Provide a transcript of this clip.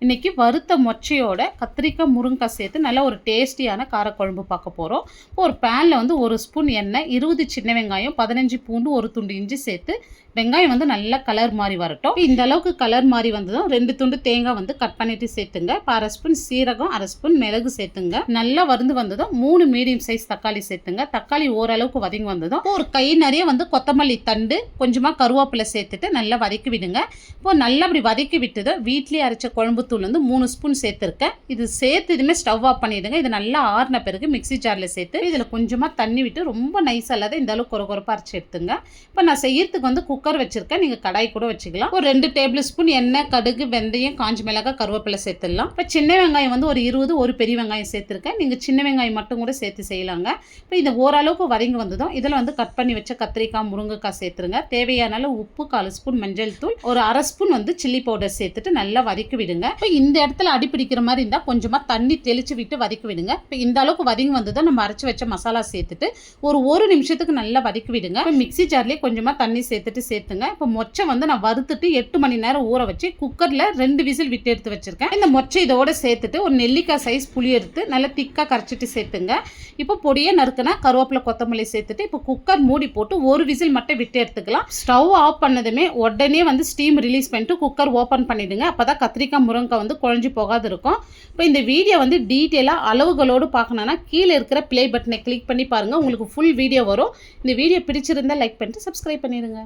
இன்றைக்கி வறுத்த மொச்சையோட கத்திரிக்காய் முருங்கைக்காய் சேர்த்து நல்ல ஒரு டேஸ்டியான காரக்குழம்பு பார்க்க போகிறோம். ஒரு பேனில் வந்து 1 ஸ்பூன் எண்ணெய், 20 சின்ன வெங்காயம், 15 பூண்டு, 1 துண்டு இஞ்சி சேர்த்து வெங்காயம் வந்து நல்லா கலர் மாதிரி வரட்டும். இந்த அளவுக்கு கலர் மாதிரி வந்ததும் 2 துண்டு தேங்காய் வந்து கட் பண்ணிட்டு சேர்த்துங்க. இப்போ 1/2 ஸ்பூன் சீரகம், 1/2 ஸ்பூன் மிளகு சேர்த்துங்க. நல்லா வந்ததும் 3 மீடியம் சைஸ் தக்காளி சேர்த்துங்க. தக்காளி ஓரளவுக்கு வதங்கி வந்ததும் ஒரு கை நிறைய வந்து கொத்தமல்லி தண்டு, கொஞ்சமாக கருவேப்பிலை சேர்த்துட்டு நல்லா வதக்கி விடுங்க. இப்போ நல்லா அப்படி வதக்கி விட்டதும் வீட்லேயே அரைச்ச குழம்பு தூள் வந்து 3 ஸ்பூன் சேர்த்துருக்கேன். இது சேர்த்துதுமே ஸ்டவ் ஆஃப் பண்ணிவிடுங்க. இது நல்லா ஆறின பிறகு மிக்ஸி ஜாரில் சேர்த்து இதில் கொஞ்சமாக தண்ணி விட்டு ரொம்ப நைஸாக இல்லாத இந்த அளவுக்கு கொரகொரப்பாக அரைச்சி எடுத்துங்க. இப்போ நான் செய்யறதுக்கு வந்து குக்கர் வச்சுருக்கேன், நீங்கள் கடாய் கூட வச்சுக்கலாம். ஒரு 2 டேபிள் ஸ்பூன் எண்ணெய், கடுகு, வெந்தயம், காஞ்ச மிளகாய், கருவேப்பிலை சேர்த்துடலாம். இப்போ சின்ன வெங்காயம் வந்து ஒரு 20, ஒரு பெரிய வெங்காயம் சேர்த்துருக்கேன். நீங்கள் சின்ன வெங்காயம் மட்டும் கூட சேர்த்து செய்யலாங்க. இப்போ இது ஓரளவுக்கு வதங்கி வந்ததும் இதில் வந்து கட் பண்ணி வச்ச கத்திரிக்காய், முருங்கைக்காய் சேர்த்துருங்க. தேவையான உப்பு, 1/4 ஸ்பூன் மஞ்சள் தூள், ஒரு 1/2 ஸ்பூன் வந்து சில்லி பவுடர் சேர்த்துட்டு நல்லா வதக்கி விடுங்க. இப்போ இந்த இடத்துல அடி பிடிக்கிற மாதிரி இருந்தால் கொஞ்சமாக தண்ணி தெளித்து விட்டு வதக்கி விடுங்க. இப்போ இந்த அளவுக்கு வதங்கி வந்ததும் நம்ம அரைச்சி வச்ச மசாலா சேர்த்துட்டு ஒரு நிமிஷத்துக்கு நல்லா வதக்கி விடுங்க. இப்போ மிக்ஸி ஜார்லேயே கொஞ்சமாக தண்ணி சேர்த்துங்க. இப்போ மொச்சை வந்து நான் வறுத்துட்டு 8 மணி நேரம் ஊற வச்சு குக்கரில் 2 விசில் விட்டு எடுத்து வச்சுருக்கேன். இந்த மொச்சை இதோட சேர்த்துட்டு ஒரு நெல்லிக்காய் சைஸ் புளி எடுத்து நல்லா திக்காக கரைச்சிட்டு சேர்த்துங்க. இப்போ பொடியே நறுக்குனா கருவேப்பிலை, கொத்தமல்லி சேர்த்துட்டு இப்போ குக்கர் மூடி போட்டு ஒரு விசில் மட்டும் விட்டு எடுத்துக்கலாம். ஸ்டவ் ஆஃப் பண்ணதுமே உடனே வந்து ஸ்டீம் ரிலீஸ் பண்ணிட்டு குக்கர் ஓப்பன் பண்ணிவிடுங்க. அப்போ தான் கத்திரிக்காய், முருங்கைக்காய் வந்து குழஞ்சி போகாது இருக்கும். இப்போ இந்த வீடியோ வந்து டீட்டெயிலாக அளவுகளோடு பார்க்கணுன்னா கீழே இருக்கிற ப்ளே பட்டனை கிளிக் பண்ணி பாருங்கள், உங்களுக்கு ஃபுல் வீடியோ வரும். இந்த வீடியோ பிடிச்சிருந்தால் லைக் பண்ணிட்டு சப்ஸ்கிரைப் பண்ணிடுங்க.